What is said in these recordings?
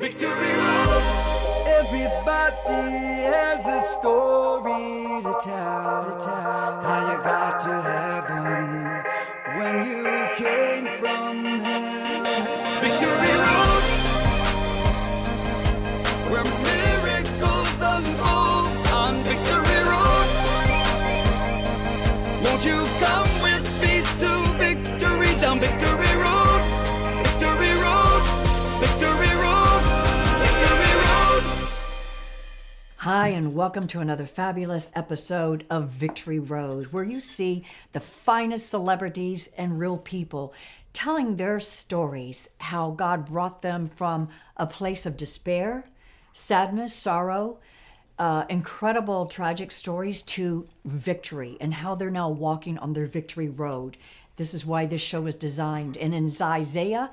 Victory Road. Everybody has a story to tell. How you got to heaven when you came from hell. Victory Road, where miracles unfold on Victory Road. Won't you come with me to victory, down Victory Road? Victory Road, Victory Road, Victory Road. Hi, and welcome to another fabulous episode of Victory Road, where you see the finest celebrities and real people telling their stories, how God brought them from a place of despair, sadness, sorrow, incredible tragic stories to victory, and how they're now walking on their victory road. This is why this show was designed. And in Isaiah,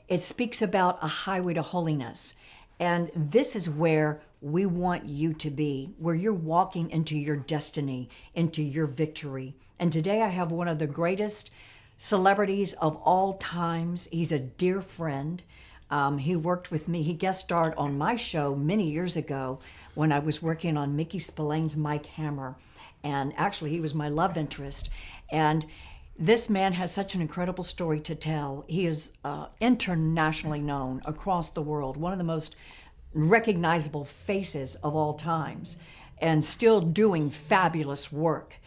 it speaks about a highway to holiness. And this is where we want you to be, where you're walking into your destiny, into your victory. And today I have one of the greatest celebrities of all times. He's a dear friend. He worked with me. He guest starred on my show many years ago when I was working on Mickey Spillane's Mike Hammer. And actually, he was my love interest. And this man has such an incredible story to tell. He is internationally known across the world, one of the most recognizable faces of all times, and still doing fabulous work.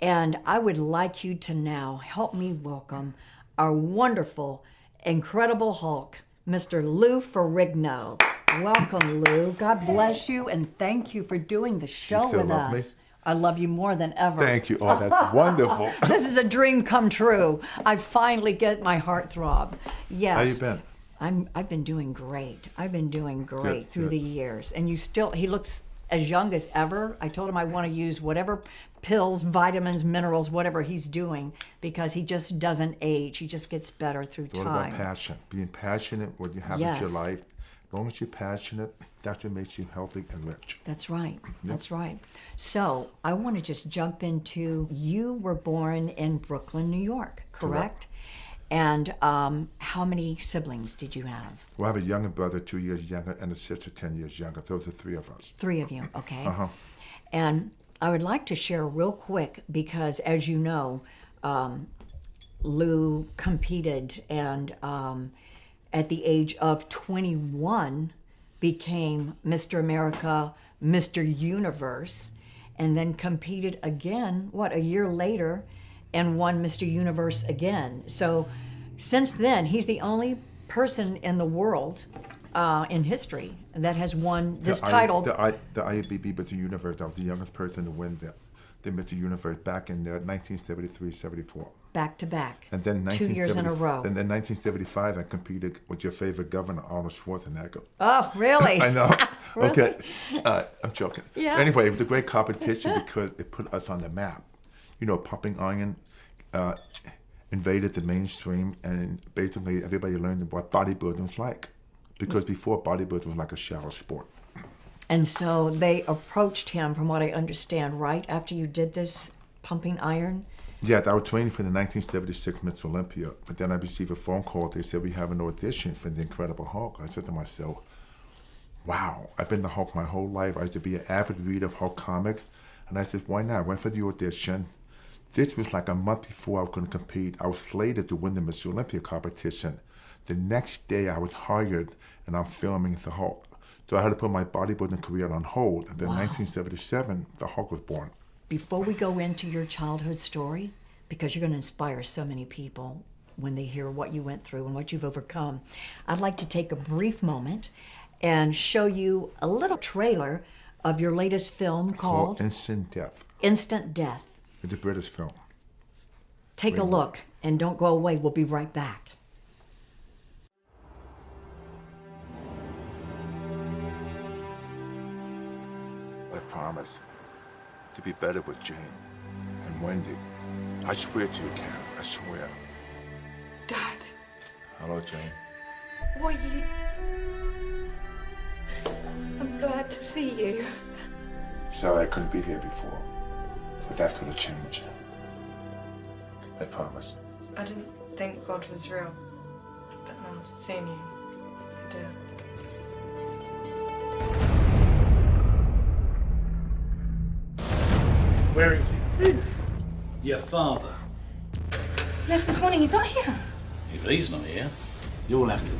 And I would like you to now help me welcome our wonderful, incredible Hulk, Mr. Lou Ferrigno. Welcome, Lou. God bless you, and thank you for doing the show You still with love us. me? I love you more than ever. Thank you. Oh, that's wonderful. This is a dream come true. I finally get my heart throb. Yes. How you been? I've been doing great. I've been doing great Good, through good. the years. And he looks as young as ever. I told him I want to use whatever pills, vitamins, minerals, whatever he's doing, because he just doesn't age. He just gets better through What time. about passion? Being passionate, what you have in your Yes. life. As long as you're passionate, that's what makes you healthy and rich. That's right. That's right. So I want to just jump into, you were born in Brooklyn, New York, correct? And how many siblings did you have? Well, I have a younger brother, 2 years younger, and a sister, 10 years younger. Those are three of us. Three of you, okay. Uh-huh. And I would like to share real quick, because as you know, Lou competed and at the age of 21 became Mr. America, Mr. Universe, and then competed again, a year later, and won Mr. Universe again. So since then, he's the only person in the world in history that has won this title. The IABB was the universe. I was the youngest person to win the Mr. Universe back in 1973-74. Back to back, And then 2 years in a row. And then 1975, I competed with your favorite governor, Arnold Schwarzenegger. Oh, really? I know. Really? Okay. I'm joking. Yeah. Anyway, it was a great competition because it put us on the map. You know, pumping iron invaded the mainstream, and basically everybody learned what bodybuilding was like. Because before, bodybuilding was like a shallow sport. And so they approached him, from what I understand, right after you did this pumping iron? Yeah, I was training for the 1976 Miss Olympia, but then I received a phone call. They said, we have an audition for the Incredible Hulk. I said to myself, wow, I've been the Hulk my whole life. I used to be an avid reader of Hulk comics. And I said, why not? I went for the audition. This was like a month before I was going to compete. I was slated to win the Miss Olympia competition. The next day I was hired, and I'm filming the Hulk. So I had to put my bodybuilding career on hold. And then in 1977, the Hulk was born. Before we go into your childhood story, because you're going to inspire so many people when they hear what you went through and what you've overcome, I'd like to take a brief moment and show you a little trailer of your latest film called Instant Death. Instant Death. It's a British film. Take a look and don't go away. We'll be right back. I promise to be better with Jane and Wendy. I swear to you, Karen. I swear. Dad, Hello, Jane. what you... I'm glad to see you. Sorry I couldn't be here before, but that could have changed. I promise. I didn't think God was real, but now seeing you, I do. Where is he? Your father. Left this morning, he's not here. If he's not here, you'll have to do.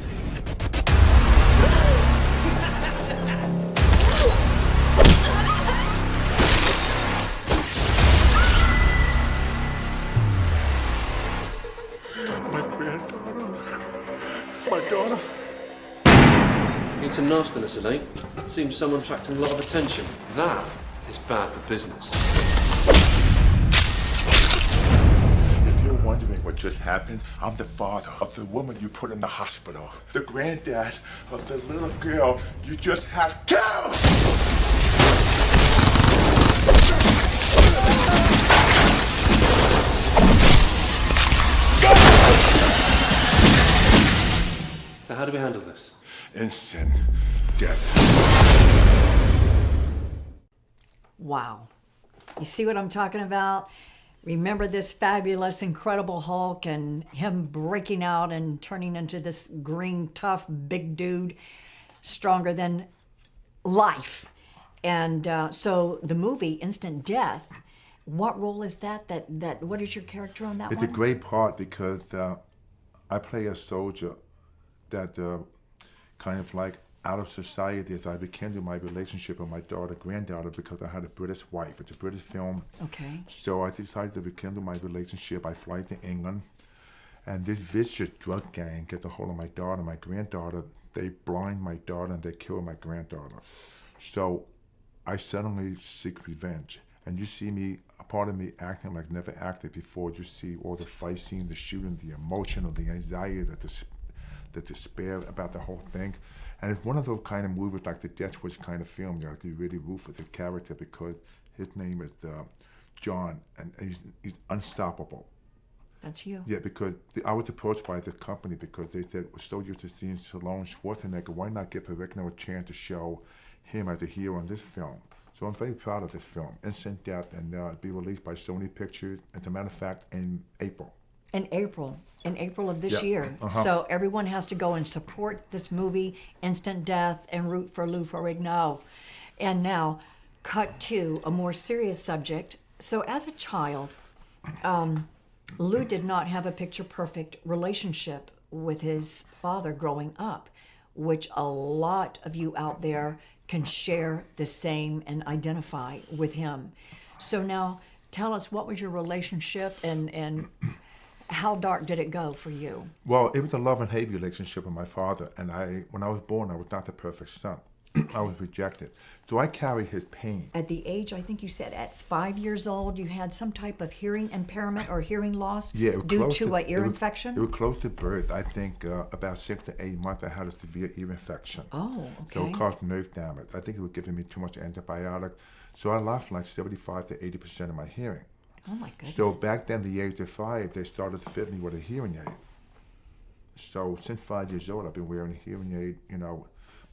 My granddaughter. My daughter. Need some nastiness, it ain't. It seems someone's attracting a lot of attention. That is bad for business. If you're wondering what just happened, I'm the father of the woman you put in the hospital. The granddad of the little girl you just had killed! So how do we handle this? Instant death. Wow. You see what I'm talking about? Remember this fabulous, incredible Hulk and him breaking out and turning into this green, tough, big dude, stronger than life. And so the movie, Instant Death, what role is that? What is your character on that It's one? a great part because I play a soldier that kind of like out of society as I rekindled my relationship with my granddaughter, because I had a British wife. It's a British film. Okay. So I decided to rekindle my relationship. I fly to England, and this vicious drug gang gets a hold of my daughter, my granddaughter. They blind my daughter and they kill my granddaughter. So I suddenly seek revenge. And you see me, a part of me acting like never acted before. You see all the fight scenes, the shooting, the emotional, the anxiety, the despair about the whole thing. And it's one of those kind of movies like the Death Wish kind of film. Like you really root for the character because his name is John, and he's unstoppable. That's you. Yeah, because I was approached by the company because they said, we're so used to seeing Stallone, Schwarzenegger, why not give Ferrigno a chance to show him as a hero in this film? So I'm very proud of this film, Instant Death, and it'll be released by Sony Pictures, as a matter of fact, in April. In April of this Yeah. year. Uh-huh. So everyone has to go and support this movie, Instant Death, and root for Lou Ferrigno. And now, cut to a more serious subject. So as a child, Lou did not have a picture-perfect relationship with his father growing up, which a lot of you out there can share the same and identify with him. So now, tell us, what was your relationship and how dark did it go for you? Well, it was a love and hate relationship with my father, and when I was born, I was not the perfect son. I was rejected. So I carry his pain. At the age, I think you said at 5 years old, you had some type of hearing impairment or hearing loss Yeah, due to an ear infection? It was close to birth. I think about 6 to 8 months, I had a severe ear infection. Oh, So okay. it caused nerve damage. I think it was giving me too much antibiotic. So I lost like 75 to 80% of my hearing. Oh my goodness. So back then, the age of 5, they started to fit me with a hearing aid. So since 5 years old, I've been wearing a hearing aid,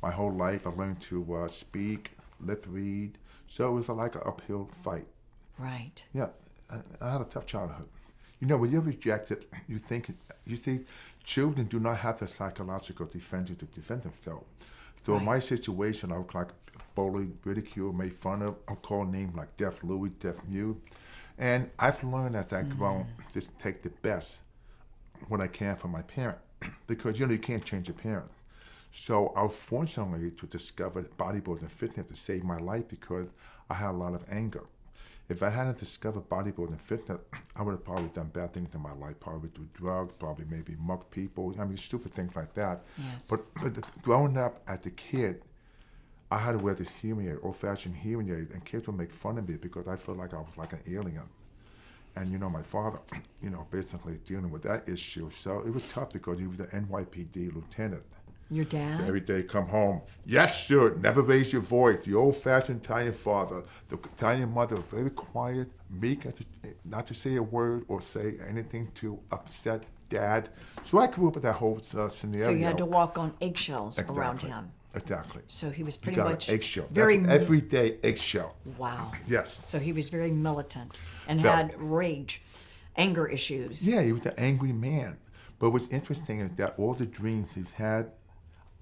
my whole life. I learned to speak, lip read. So it was like an uphill fight. Right. Yeah, I had a tough childhood. When you're rejected, you think children do not have the psychological defenses to defend themselves. So in my situation, I was like bullied, ridiculed, made fun of. I'm called names like Deaf Louie, Deaf Mute. And I've learned as I've grown, just take the best when I can from my parent. Because, you can't change your parent. So I was fortunately to discover bodybuilding and fitness to save my life because I had a lot of anger. If I hadn't discovered bodybuilding and fitness, I would have probably done bad things in my life, probably do drugs, probably maybe mug people, stupid things like that. Yes. But growing up as a kid, I had to wear this hearing aid, old-fashioned hearing aid, and kids would make fun of me because I felt like I was like an alien. And, my father, basically dealing with that issue. So it was tough because he was the NYPD lieutenant. Your dad? Every day come home, yes, sir, never raise your voice. The old-fashioned Italian father, the Italian mother, very quiet, meek, not to say a word or say anything to upset dad. So I grew up with that whole scenario. So you had to walk on eggshells Exactly. around him. Exactly. So he was You pretty got much an eggshell. very That's everyday eggshell. Wow. Yes. So he was very militant and Very. had rage, anger issues. Yeah, he was an angry man. But what's interesting is that all the dreams he's had,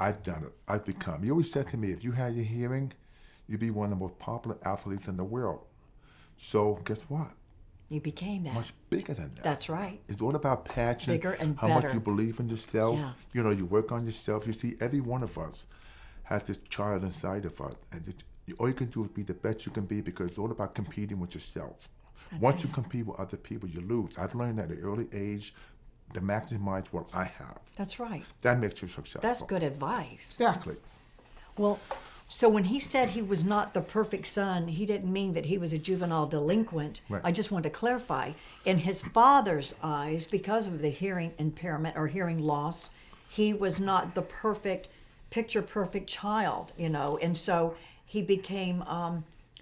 I've done it. I've become. He always said to me, if you had your hearing, you'd be one of the most popular athletes in the world. So guess what? You became that. Much bigger than that. That's right. It's all about passion. Bigger and how better. much you believe in yourself. Yeah. You know, you work on yourself. You see, every one of us has this child inside of us. And all you can do is be the best you can be, because it's all about competing with yourself. That's Once it. you compete with other people, you lose. I've learned at an early age to maximize what I have. That's right. That makes you successful. That's good advice. Exactly. Well, so when he said he was not the perfect son, he didn't mean that he was a juvenile delinquent. Right. I just want to clarify. In his father's eyes, because of the hearing impairment or hearing loss, he was not the picture perfect child, you know, and so he became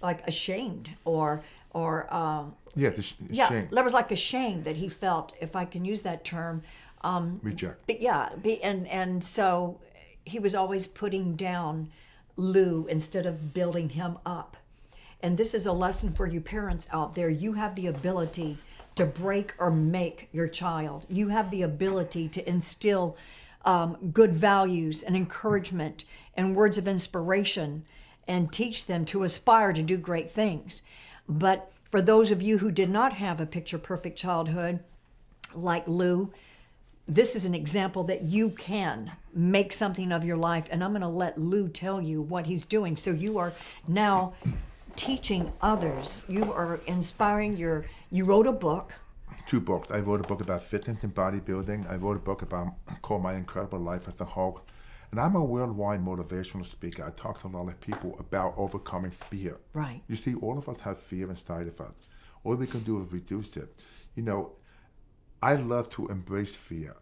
like ashamed or Yeah, shame. there was like a shame that he felt, if I can use that term. Reject. But yeah, and so he was always putting down Lou instead of building him up. And this is a lesson for you parents out there. You have the ability to break or make your child. You have the ability to instill good values and encouragement and words of inspiration and teach them to aspire to do great things. But for those of you who did not have a picture-perfect childhood, like Lou, this is an example that you can make something of your life. And I'm going to let Lou tell you what he's doing. So you are now teaching others. You are inspiring you wrote a book. 2 books. I wrote a book about fitness and bodybuilding. I wrote a book called My Incredible Life as a Hulk. And I'm a worldwide motivational speaker. I talk to a lot of people about overcoming fear. Right. You see, all of us have fear inside of us. All we can do is reduce it. You know, I love to embrace fear.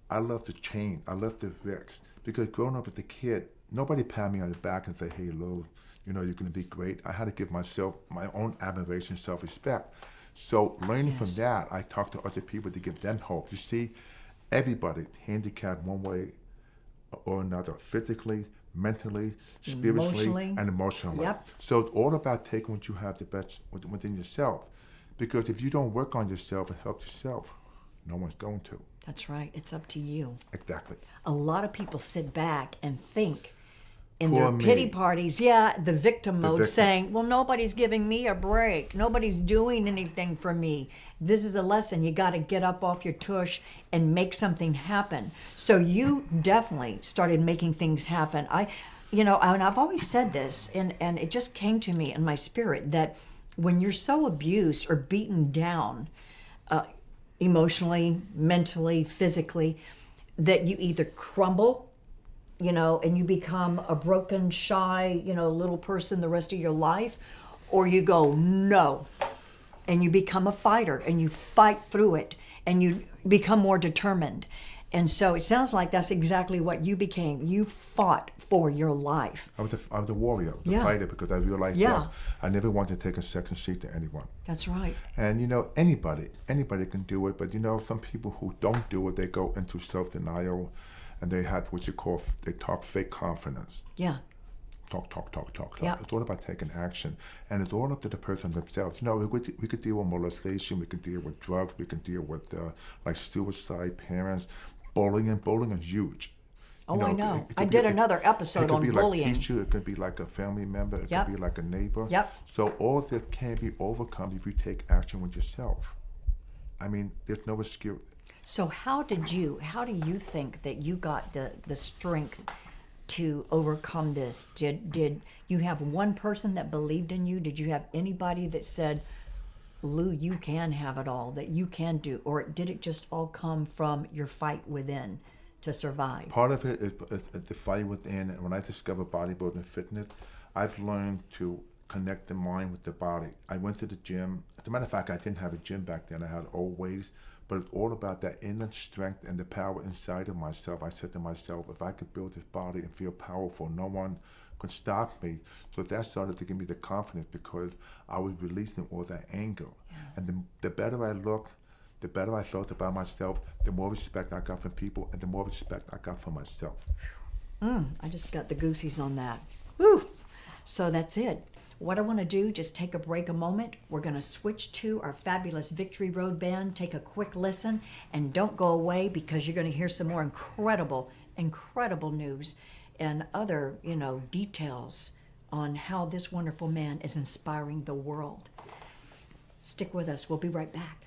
I love to change. I love the risks. Because growing up as a kid, nobody pat me on the back and say, hey, Lou, you know, you're going to be great. I had to give myself my own admiration, self-respect. So learning from that, I talk to other people to give them hope. You see, everybody handicapped one way or another, physically, mentally, spiritually, Emotionally. and emotionally. Yep. So it's all about taking what you have the best within yourself. Because if you don't work on yourself and help yourself, no one's going to. That's right. It's up to you. Exactly. A lot of people sit back and think in Poor their me. pity parties, the victim mode, victim. saying, well, nobody's giving me a break. Nobody's doing anything for me. This is a lesson. You got to get up off your tush and make something happen. So you definitely started making things happen. And I've always said this, and it just came to me in my spirit that when you're so abused or beaten down, emotionally, mentally, physically, that you either crumble, and you become a broken, shy, little person the rest of your life, or you go, no, and you become a fighter and you fight through it and you become more determined. And so it sounds like that's exactly what you became. You fought for your life. I was the warrior, the Yeah. fighter, because I realized Yeah. that I never wanted to take a second seat to anyone. That's right. And anybody can do it, but some people who don't do it, they go into self-denial, and they have they talk fake confidence. Yeah. Talk. Yeah. It's all about taking action, and it's all up to the person themselves. We could deal with molestation, we could deal with drugs, we can deal with like suicide, parents, bullying. Bullying is huge. Oh, I know. It could I be- did it- another episode It could on be bullying. like a teacher, it could be like a family member, it Yep. could be like a neighbor. Yep. So all of that can be overcome if you take action with yourself. I mean, there's no excuse. So how do you think that you got the strength to overcome this? Did you have one person that believed in you? Did you have anybody that said, Lou, you can have it all, that you can do? Or did it just all come from your fight within to survive? Part of it is the fight within. And when I discovered bodybuilding and fitness, I've learned to connect the mind with the body. I went to the gym. As a matter of fact, I didn't have a gym back then. I had old weights, but it's all about that inner strength and the power inside of myself. I said to myself, if I could build this body and feel powerful, no one could stop me. So that started to give me the confidence, because I was releasing all that anger. Yeah. And the better I looked, the better I felt about myself, the more respect I got from people, and the more respect I got for myself. I just got the goosies on that. Woo! So that's it. What I want to do, just take a break a moment. We're going to switch to our fabulous Victory Road Band, take a quick listen, and don't go away, because you're going to hear some more incredible news and other, details on how this wonderful man is inspiring the world. Stick with us. We'll be right back.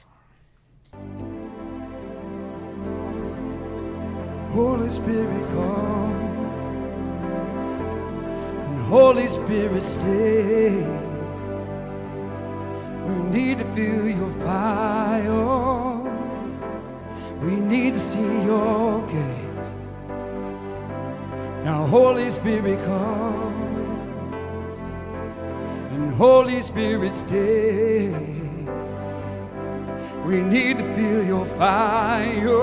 Holy Spirit, come, and Holy Spirit, stay. We need to feel your fire. We need to see your gaze. Now, Holy Spirit, come, and Holy Spirit, stay. We need to feel your fire.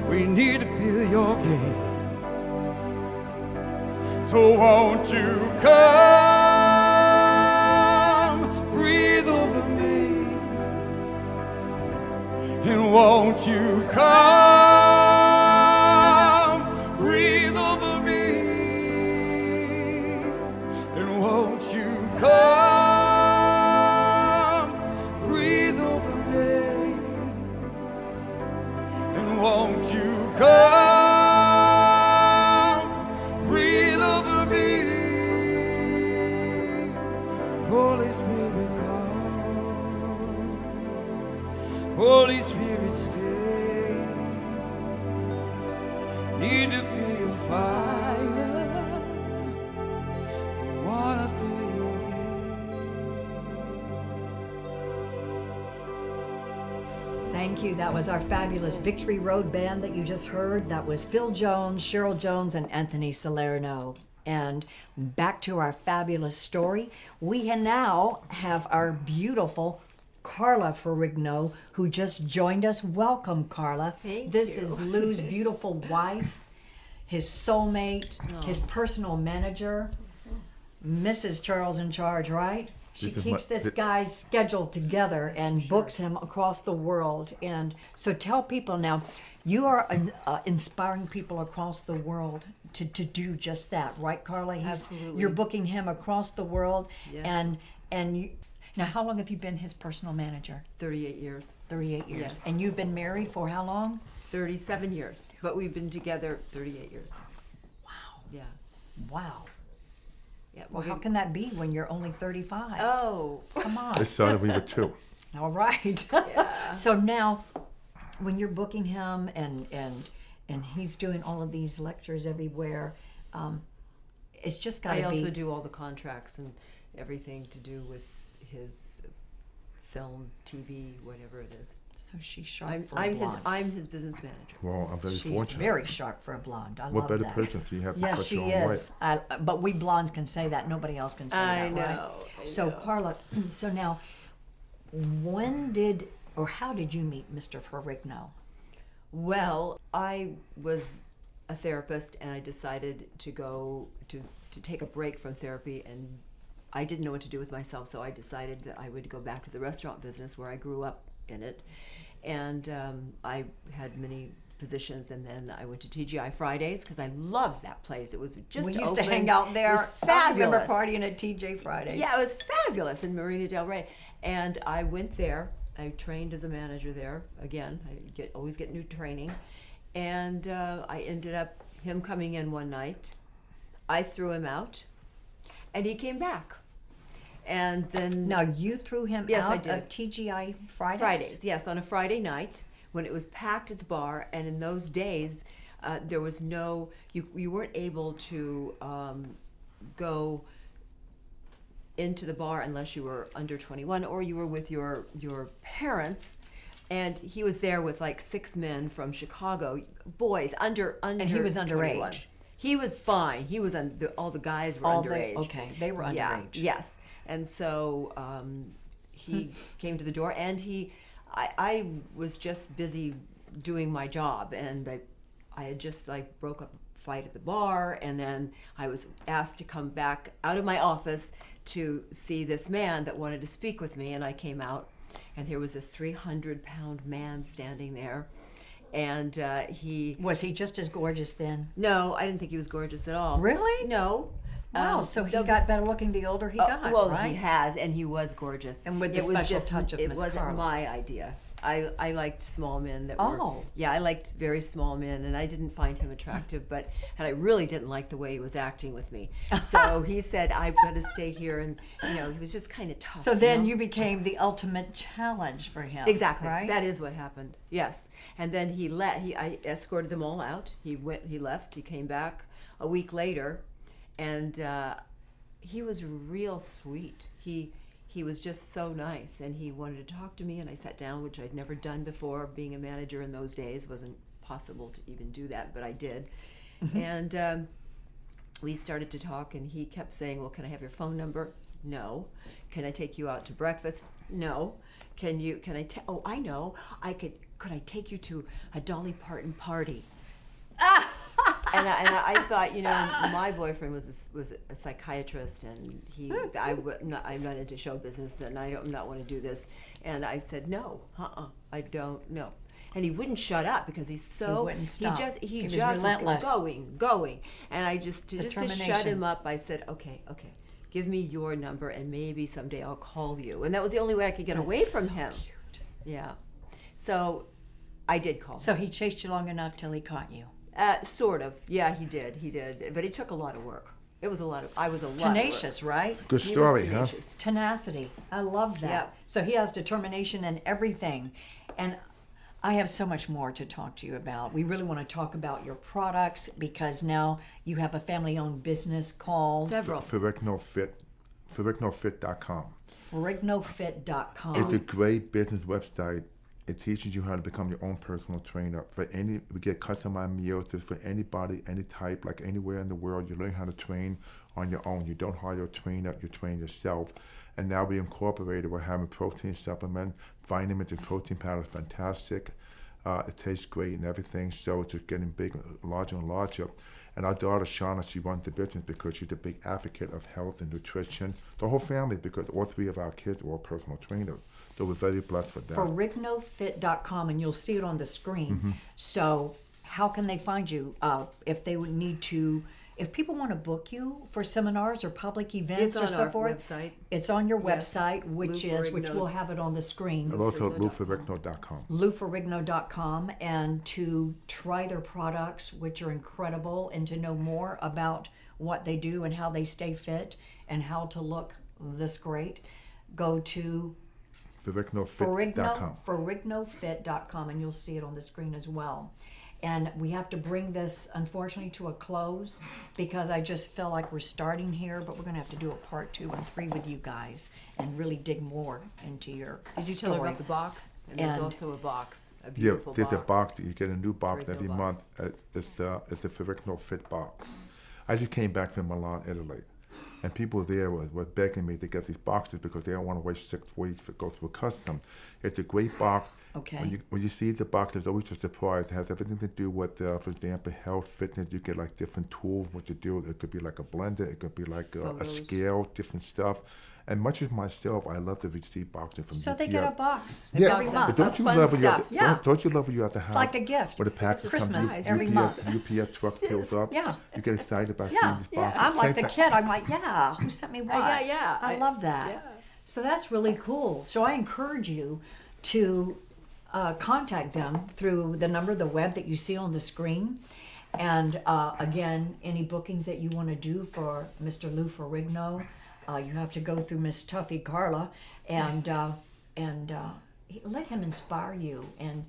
We need to feel your gaze. So won't you come, breathe over me, and won't you come, breathe over me, and won't you come, breathe over me, and won't you come, breathe over me. Holy Spirit, come. Holy Spirit, stay. Need to feel your fire. We wanna feel your heat. Thank you. That was our fabulous Victory Road band that you just heard. That was Phil Jones, Cheryl Jones, and Anthony Salerno. And back to our fabulous story. We now have our beautiful Carla Ferrigno, who just joined us. Welcome, Carla. This is Lou's beautiful wife, his soulmate, his personal manager, Mrs. Charles in Charge, right? She This is keeps my- this guy's schedule together and books him across the world. And so tell people now, you are inspiring people across the world to do just that, right, Carla? Absolutely. You're booking him across the world. Yes. And you, now, how long have you been his personal manager? 38 years. 38 years. Yes. And you've been married for how long? 37 years. But we've been together 38 years. Wow. Yeah. Wow. Yeah. Well, how can that be when you're only 35? Oh. Come on. It started when we were 2. All right. So now, when you're booking him and he's doing all of these lectures everywhere, it's just got to I be. also do all the contracts and everything to do with his film, TV, whatever it is. So she's sharp I'm, for a I'm his blonde. I'm his business manager. Well, I'm very She's fortunate. very sharp for a blonde. I What love better that. person can you have to Yes, cut she your own is. But we blondes can say that. Nobody else can say I that, right? know, I So, know. Carla, so now, when did or how did you meet Mr. Ferrigno? Well, I was a therapist and I decided to go to take a break from therapy, and I didn't know what to do with myself, so I decided that I would go back to the restaurant business where I grew up in it. And I had many positions, and then I went to TGI Fridays because I loved that place. It was just We used to open. hang out there. It was I remember fabulous. partying at TJ Fridays. Yeah, it was fabulous in Marina Del Rey. And I went there. I trained as a manager there. Again, I always get new training. And I ended up him coming in one night. I threw him out, and he came back. And then Now, you threw him Yes, I out did. of TGI Fridays? Fridays, yes, on a Friday night when it was packed at the bar. And in those days, there was no, you weren't able to go into the bar unless you were under 21 or you were with your parents. And he was there with like 6 men from Chicago, boys under And he was 21. underage. He was fine. He was all the guys were underage. Okay, they were Yeah, underage. yes. And so he came to the door, and I was just busy doing my job, and I had just like broke up a fight at the bar, and then I was asked to come back out of my office to see this man that wanted to speak with me, and I came out, and there was this 300-pound man standing there, and he. Was he just as gorgeous then? No, I didn't think he was gorgeous at all. Really? No. Wow, so he no, got better looking the older he got, well, right? he has, and he was gorgeous. And with the It was special just- touch of it Miss wasn't Carla. my idea. I liked small men that were. Oh. Yeah, I liked very small men, and I didn't find him attractive, and I really didn't like the way he was acting with me. So he said, "I've got to stay here," and he was just kind of tough. So then know? you became the ultimate challenge for him. Exactly. Right? That is what happened. Yes. And then I escorted them all out. He left. He came back a week later, and he was real sweet. He was just so nice, and he wanted to talk to me, and I sat down, which I'd never done before. Being a manager in those days wasn't possible to even do that, but I did. And we started to talk, and he kept saying, "Well, can I have your phone number?" No. "Can I take you out to breakfast?" No. Oh, I know. Could I take you to a Dolly Parton party? And I thought, my boyfriend was a psychiatrist, and I'm not into show business, and I'm not want to do this. And I said, no, I don't know. And he wouldn't shut up because he's so He wouldn't stop. he He was just relentless. going. And I just to shut Determination. him up, I said, okay, give me your number, and maybe someday I'll call you. And that was the only way I could get away from him. Cute. Yeah. So I did call him. So he chased you long enough till he caught you. Sort of. Yeah, he did. But it took a lot of work. I was a lot of Tenacious, right? Good He was story, huh? tenacious. Tenacity. I love that. Yep. So he has determination in everything. And I have so much more to talk to you about. We really want to talk about your products because now you have a family-owned business called Several. FerrignoFit.com. FerrignoFit.com. It's a great business website. It teaches you how to become your own personal trainer. We get customized meals for anybody, any type, like anywhere in the world. You learn how to train on your own. You don't hire a trainer, you train yourself. And now we incorporated, we're having protein supplement, vitamins and protein powder, fantastic. It tastes great and everything, so it's just getting bigger, larger and larger. And our daughter, Shauna, she runs the business because she's a big advocate of health and nutrition. The whole family, because all three of our kids are all personal trainers. So we're very blessed with that. FerrignoFit.com, and you'll see it on the screen. So how can they find you if they would need to, if people want to book you for seminars or public events It's or on so our forth? website. It's on your Yes. website, which Ferrigno. we'll have it on the screen. And also LouFerrigno.com. LouFerrigno.com, and to try their products, which are incredible, and to know more about what they do and how they stay fit and how to look this great, go to FerrignoFit.com. FerrignoFit.com, and you'll see it on the screen as well. And we have to bring this, unfortunately, to a close because I just feel like we're starting here, but we're going to have to do a part 2 and 3 with you guys and really dig more into your Did you story. tell her about the box? And there's And- also a box, a Yeah, beautiful there's a box. box. You get a new box Ferrigno every box. month. It's the Ferrigno Fit box. I just came back from Milan, Italy, and people there were begging me to get these boxes because they don't want to wait 6 weeks to go through custom. It's a great box. Okay. When you see the box, there's always a surprise. It has everything to do with, for example, health, fitness. You get like different tools, what you do. It could be like a blender. It could be like a Photos. scale, different stuff. And much as myself, I love to receive boxes from So UPS. they get a box Yeah, every box month. but don't you Fun love when you have stuff. to, Yeah. don't you love when you have to have It's like a gift. when the package It's Christmas comes every month. UPS truck fills up. Yeah. You get excited about Yeah, seeing these boxes. I'm like Same the thing- kid. I'm like, yeah, who sent me what? yeah. I love that. Yeah. So that's really cool. So I encourage you to contact them through the number, the web that you see on the screen. And again, any bookings that you want to do for Mr. Lou Ferrigno, you have to go through Miss Tuffy Carla and let him inspire you and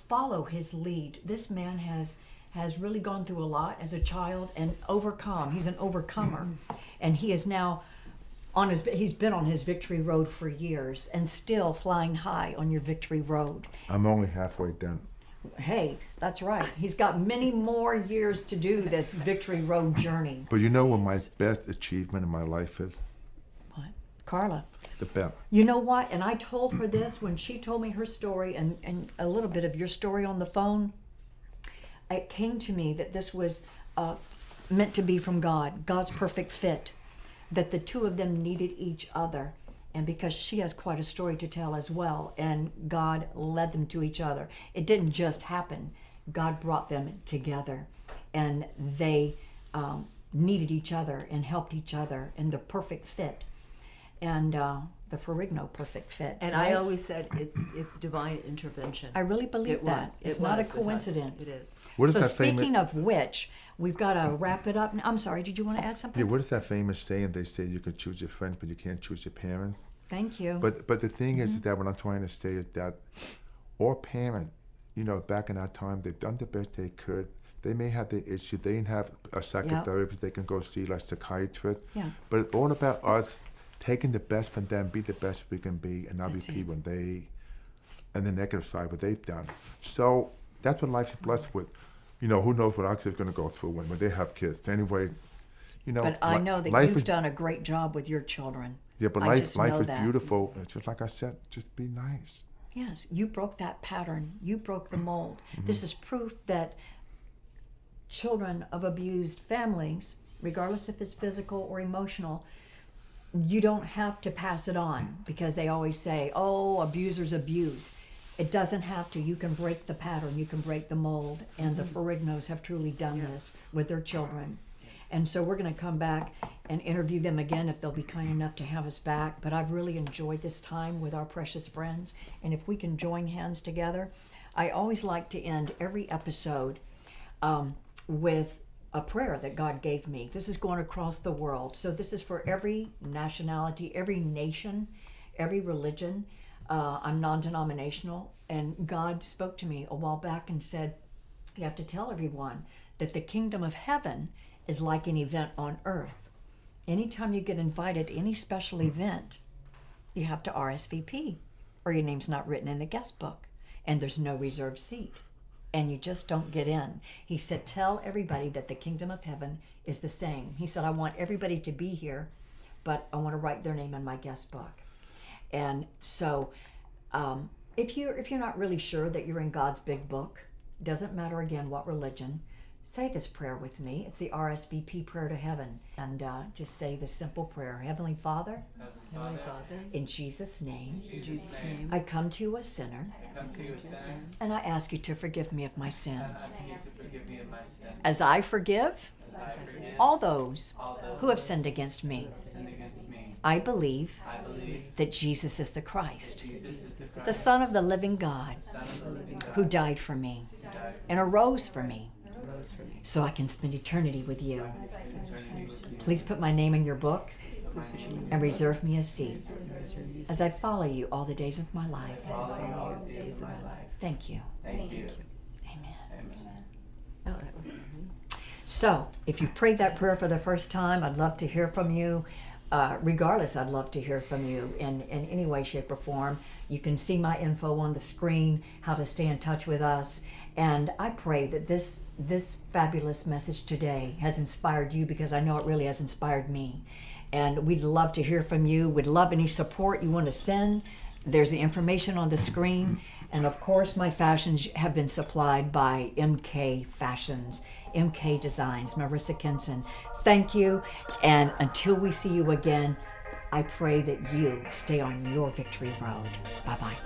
follow his lead. This man has really gone through a lot as a child and overcome. He's an overcomer, and he is now he's been on his victory road for years and still flying high on your victory road. I'm only halfway done. Hey, that's right. He's got many more years to do this victory road journey. But you know what my best achievement in my life is? What? Carla. The belt. You know what? And I told her this when she told me her story and a little bit of your story on the phone. It came to me that this was meant to be from God, God's perfect fit, that the two of them needed each other. And because she has quite a story to tell as well, and God led them to each other. It didn't just happen. God brought them together, and they needed each other and helped each other, and the perfect fit. And the Ferrigno perfect fit. And right? I always said it's divine intervention. I really believe It that. was. It's It not was a with us. coincidence. It is. What is So that speaking famous? of which, we've got to wrap it up. I'm sorry, did you want to add something? Yeah, what is that famous saying? They say you can choose your friends, but you can't choose your parents. Thank you. But the thing is that what I'm trying to say is that our parents, back in that time, they've done the best they could. They may have their issues. They didn't have a psychotherapist they can go see, like psychiatrist. Yeah. But it's all about us taking the best from them, be the best we can be, and not That's repeat it. when and the negative side, what they've done. So that's what life's blessed with. Who knows what our kids are going to go through when they have kids. Anyway, But I know that life you've is, done a great job with your children. Yeah, but I life just know is that. beautiful. It's just like I said, just be nice. Yes, you broke that pattern. You broke the mold. This is proof that children of abused families, regardless if it's physical or emotional, you don't have to pass it on because they always say, oh, abusers abuse. It doesn't have to. You can break the pattern. You can break the mold. And the Ferrignos have truly done this with their children. And so we're going to come back and interview them again if they'll be kind enough to have us back. But I've really enjoyed this time with our precious friends. And if we can join hands together, I always like to end every episode with a prayer that God gave me. This is going across the world. So this is for every nationality, every nation, every religion. I'm non-denominational. And God spoke to me a while back and said, you have to tell everyone that the kingdom of heaven is like an event on earth. Anytime you get invited to any special event, you have to RSVP, or your name's not written in the guest book, and there's no reserved seat, and you just don't get in. He said, tell everybody that the kingdom of heaven is the same. He said, I want everybody to be here, but I want to write their name in my guest book. And so if you're not really sure that you're in God's big book, doesn't matter again what religion, say this prayer with me. It's the RSVP prayer to heaven. And just say this simple prayer. Heavenly Father, in Jesus' name, I come to you a sinner, and I ask you to forgive me of my sins. As I forgive all those who have sinned against me, I believe that Jesus is the Christ, the Son of the living God, who died for me and arose for me, so I can spend eternity with you. Please put my name in your book and reserve me a seat as I follow you all the days of my life. Thank you. Amen. Oh, that was So, if you prayed that prayer for the first time, I'd love to hear from you. Regardless, I'd love to hear from you in any way, shape, or form. You can see my info on the screen, how to stay in touch with us. And I pray that this fabulous message today has inspired you, because I know it really has inspired me. And we'd love to hear from you. We'd love any support you want to send. There's the information on the screen. And of course, my fashions have been supplied by MK Fashions, MK Designs, Marissa Kinson. Thank you. And until we see you again, I pray that you stay on your victory road. Bye-bye.